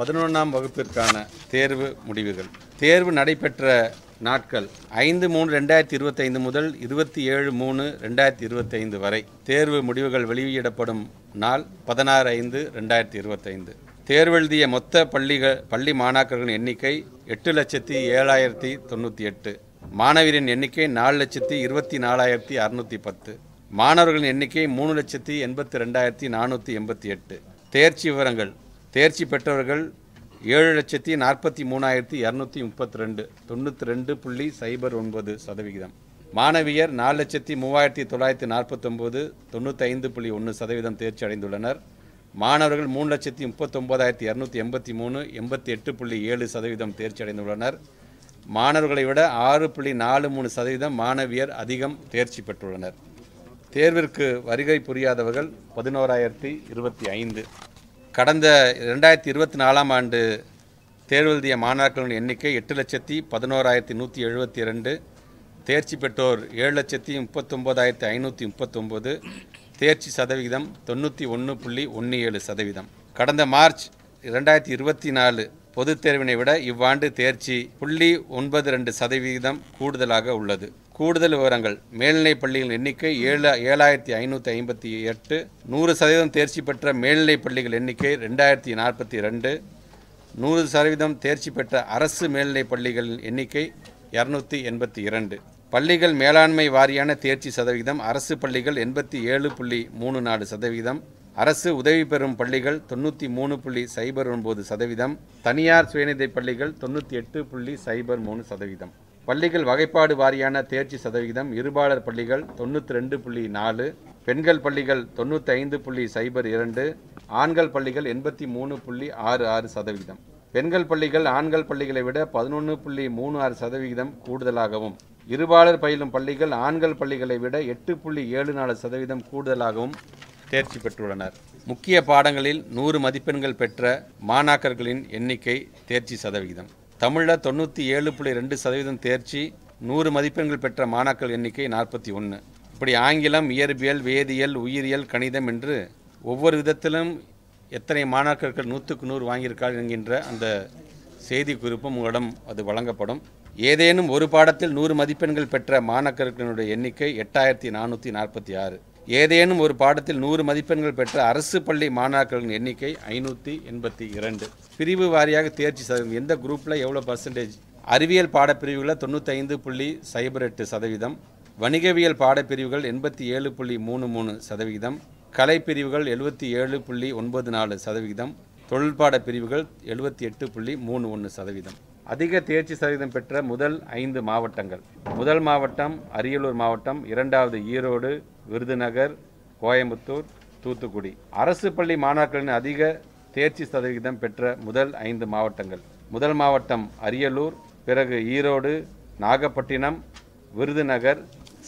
11ஆம் வகுப்பிற்கான தேர்வு முடிவுகள். தேர்வு நடைபெற்ற நாட்கள் 5/3/2025 முதல் 27/3/2025 வரை. தேர்வு முடிவுகள் வெளியிடப்படும் நாள் 16/5/2025. தேர்வெழுதிய மொத்த பள்ளி மாணாக்கர்களின் எண்ணிக்கை 8,07,098. மாணவியரின் எண்ணிக்கை 4,24,610. மாணவர்களின் எண்ணிக்கை 3,82,488. தேர்ச்சி விவரங்கள். தேர்ச்சி பெற்றவர்கள் 7,43,232 92.09%. மாணவியர் 4,03,949 95.1% தேர்ச்சி அடைந்துள்ளனர். மாணவர்கள் 3,39,283 88.7% தேர்ச்சி அடைந்துள்ளனர். மாணவர்களை விட 6.43% மாணவியர் அதிகம் தேர்ச்சி பெற்றுள்ளனர். தேர்விற்கு வருகை புரியாதவர்கள் 11,025. கடந்த 2024ஆம் ஆண்டு தேர்வெழுதிய மாணாக்கர்களின் எண்ணிக்கை 8,11,172. தேர்ச்சி பெற்றோர் 7,39,539. தேர்ச்சி சதவிகிதம் 91.17%. கடந்த மார்ச் 2024 பொதுத் தேர்வினை விட இவ்வாண்டு தேர்ச்சி 0.92% கூடுதலாக உள்ளது. கூடுதல் விவரங்கள். மேல்நிலைப் பள்ளிகளின் எண்ணிக்கை 7,558. 100% தேர்ச்சி பெற்ற மேல்நிலைப் பள்ளிகள் எண்ணிக்கை 2,042. 100% தேர்ச்சி பெற்ற அரசு மேல்நிலைப் பள்ளிகளின் எண்ணிக்கை 282. பள்ளிகள் மேலாண்மை வாரியான தேர்ச்சி சதவிகிதம். அரசு பள்ளிகள் 87.34%. அரசு உதவி பெறும் பள்ளிகள் 93.09%. தனியார் சுயநிதி பள்ளிகள் 98.03%. பள்ளிகள் வகைப்பாடு வாரியான தேர்ச்சி சதவிகிதம். இருபாலர் பள்ளிகள் 92.4%. பெண்கள் பள்ளிகள் 95.02%. ஆண்கள் பள்ளிகள் 83.66%. பெண்கள் பள்ளிகள் ஆண்கள் பள்ளிகளை விட 11.36% கூடுதலாகவும், இருபாலர் பயிலும் பள்ளிகள் ஆண்கள் பள்ளிகளை விட 8.74% கூடுதலாகவும் தேர்ச்சி பெற்றுள்ளனர். முக்கிய பாடங்களில் 100 மதிப்பெண்கள் பெற்ற மாணாக்கர்களின் எண்ணிக்கை. தேர்ச்சி சதவிகிதம். தமிழில் 97.2% தேர்ச்சி. 100 மதிப்பெண்கள் பெற்ற மாணாக்கர் எண்ணிக்கை 41. இப்படி ஆங்கிலம், இயற்பியல், வேதியியல், உயிரியல், கணிதம் என்று ஒவ்வொரு விதத்திலும் எத்தனை மாணாக்கர்கள் 100க்கு 100 வாங்கியிருக்கார்கள் என்கின்ற அந்த செய்தி குறிப்பும் உங்களிடம் அது வழங்கப்படும். ஏதேனும் ஒரு பாடத்தில் 100 மதிப்பெண்கள் பெற்ற மாணாக்கர்களுடைய எண்ணிக்கை 8,446. ஏதேனும் ஒரு பாடத்தில் 100 மதிப்பெண்கள் பெற்ற அரசு பள்ளி மாணாக்கர்களின் எண்ணிக்கை 582. பிரிவு வாரியாக தேர்ச்சி சதவீதம். எந்த குரூப்பில் எவ்வளோ பர்சன்டேஜ்? அறிவியல் பாடப்பிரிவுகளில் 95.08%. வணிகவியல் பாடப்பிரிவுகள் 87.33%. கலைப்பிரிவுகள் 77.94%. தொழில்பாட பிரிவுகள் 78.31%. அதிக தேர்ச்சி சதவீதம் பெற்ற முதல் 5 மாவட்டங்கள். முதல் மாவட்டம் அரியலூர் மாவட்டம், இரண்டாவது ஈரோடு, விருதுநகர், கோயம்புத்தூர், தூத்துக்குடி. அரசு பள்ளி மாணாக்கரின் அதிக தேர்ச்சி சதவிகிதம் பெற்ற முதல் 5 மாவட்டங்கள். முதல் மாவட்டம் அரியலூர், பிறகு ஈரோடு, நாகப்பட்டினம், விருதுநகர்,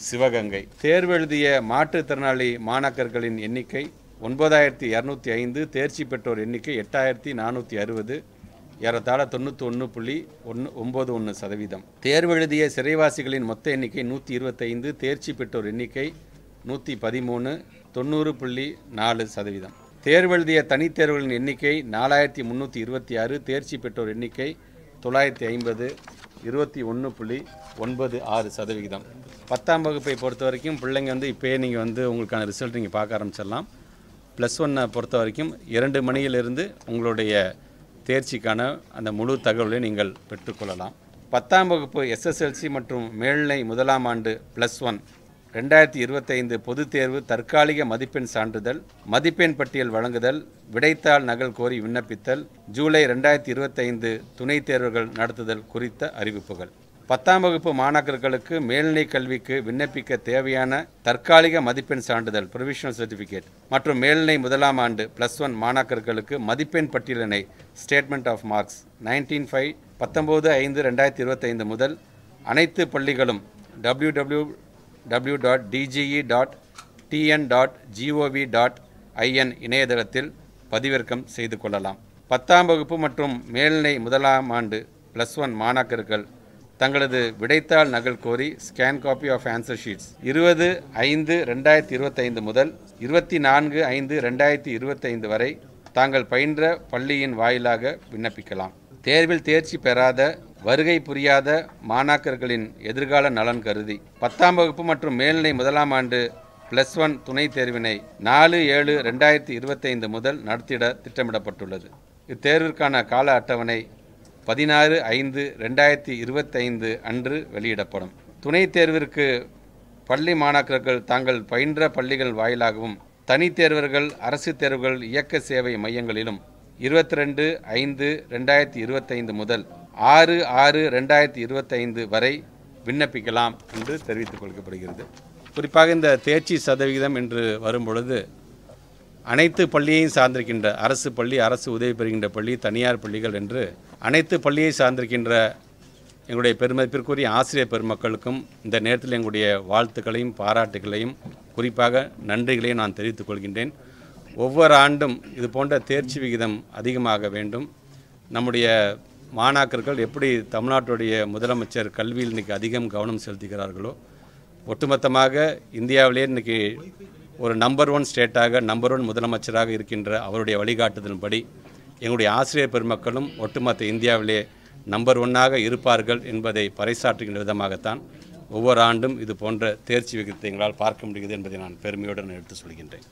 சிவகங்கை. தேர்வெழுதிய மாற்றுத்திறனாளி மாணாக்கர்களின் எண்ணிக்கை 9,205. தேர்ச்சி பெற்றோர் எண்ணிக்கை 8,460. ஏறத்தாழ 91.91%. தேர்வெழுதிய சிறைவாசிகளின் மொத்த எண்ணிக்கை 125. தேர்ச்சி பெற்றோர் எண்ணிக்கை 113. 90.4%. தேர்வெழுதிய தனித்தேர்வுகளின் எண்ணிக்கை 4,326. தேர்ச்சி பெற்றோர் எண்ணிக்கை 950. 21.96%. 10ஆம் வகுப்பை பொறுத்த வரைக்கும் பிள்ளைங்க இப்போயே நீங்கள் உங்களுக்கான ரிசல்ட் நீங்கள் பார்க்க ஆரம்பிச்சிடலாம். +1 பொறுத்த வரைக்கும் 2 மணியிலிருந்து உங்களுடைய தேர்ச்சிக்கான அந்த முழு தகவலை நீங்கள் பெற்றுக்கொள்ளலாம். 10ஆம் வகுப்பு SSLC மற்றும் மேல்நிலை முதலாம் ஆண்டு +1 2025 பொதுத் தேர்வு தற்காலிக மதிப்பெண் சான்றிதழ், மதிப்பெண் பட்டியல் வழங்குதல், விடைத்தாள் நகல் கோரி விண்ணப்பித்தல், ஜூலை 2025 துணைத் தேர்வுகள் நடத்துதல் குறித்த அறிவிப்புகள். 10ஆம் வகுப்பு மாணாக்கர்களுக்கு மேல்நிலை கல்விக்கு விண்ணப்பிக்க தேவையான தற்காலிக மதிப்பெண் சான்றிதழ் ப்ரொவிஷனல் சர்டிஃபிகேட் மற்றும் மேல்நிலை முதலாம் ஆண்டு +1 மாணாக்கர்களுக்கு மதிப்பெண் பட்டியலினை ஸ்டேட்மெண்ட் ஆஃப் மார்க்ஸ் 19/5/2025 முதல் அனைத்து பள்ளிகளும் www.tn.gov.in இணையதளத்தில் பதிவிறக்கம் செய்து கொள்ளலாம். 10ஆம் வகுப்பு மற்றும் மேல்நிலை முதலாம் ஆண்டு +1 மாணாக்கர்கள் தங்களது விடைத்தாள் நகல் கோரி scan copy of answer sheets 20/5/2025 முதல் 24/5/2025 வரை தாங்கள் பயின்ற பள்ளியின் வாயிலாக விண்ணப்பிக்கலாம். தேர்வில் தேர்ச்சி பெறாத வருகை புரியாத மாணாக்கர்களின் எதிர்கால நலன் கருதி 10ஆம் வகுப்பு மற்றும் மேல்நிலை முதலாம் ஆண்டு +1 துணைத் தேர்வினை 4/7/2025 முதல் நடத்திட திட்டமிடப்பட்டுள்ளது. இத்தேர்விற்கான கால அட்டவணை 16/5/2025 அன்று வெளியிடப்படும். துணைத் தேர்விற்கு பள்ளி மாணாக்கர்கள் தாங்கள் பயின்ற பள்ளிகள் வாயிலாகவும் தனித் தேர்வர்கள் அரசு தேர்வுகள் இயக்க சேவை மையங்களிலும் 22/5/2025 முதல் 6/6/2025 வரை விண்ணப்பிக்கலாம் என்று தெரிவித்துக் கொள்ளப்படுகிறது. குறிப்பாக இந்த தேர்ச்சி சதவிகிதம் என்று வரும்பொழுது அனைத்து பள்ளியையும் சார்ந்திருக்கின்ற அரசு பள்ளி, அரசு உதவி பெறுகின்ற பள்ளி, தனியார் பள்ளிகள் என்று அனைத்து பள்ளியை சார்ந்திருக்கின்ற எங்களுடைய பெருமதிப்பிற்குரிய ஆசிரியர் பெருமக்களுக்கும் இந்த நேரத்தில் எங்களுடைய வாழ்த்துக்களையும் பாராட்டுகளையும் குறிப்பாக நன்றிகளையும் நான் தெரிவித்துக் கொள்கின்றேன். ஒவ்வொரு ஆண்டும் இது போன்ற தேர்ச்சி விகிதம் அதிகமாக வேண்டும். நம்முடைய மாணாக்கர்கள் எப்படி தமிழ்நாட்டுடைய முதலமைச்சர் கல்வியில் இன்றைக்கி அதிகம் கவனம் செலுத்துகிறார்களோ, ஒட்டுமொத்தமாக இந்தியாவிலே இன்றைக்கி ஒரு நம்பர் 1 ஸ்டேட்டாக நம்பர் 1 முதலமைச்சராக இருக்கின்ற அவருடைய வழிகாட்டுதலின்படி எங்களுடைய ஆசிரியர் பெருமக்களும் ஒட்டுமொத்த இந்தியாவிலே நம்பர் 1ஆக இருப்பார்கள் என்பதை பறைசாற்றுகின்ற விதமாகத்தான் ஒவ்வொரு ஆண்டும் இது போன்ற தேர்ச்சி விகிதத்தை எங்களால் பார்க்க முடிகிறது என்பதை நான் பெருமையுடன் எடுத்து சொல்கின்றேன்.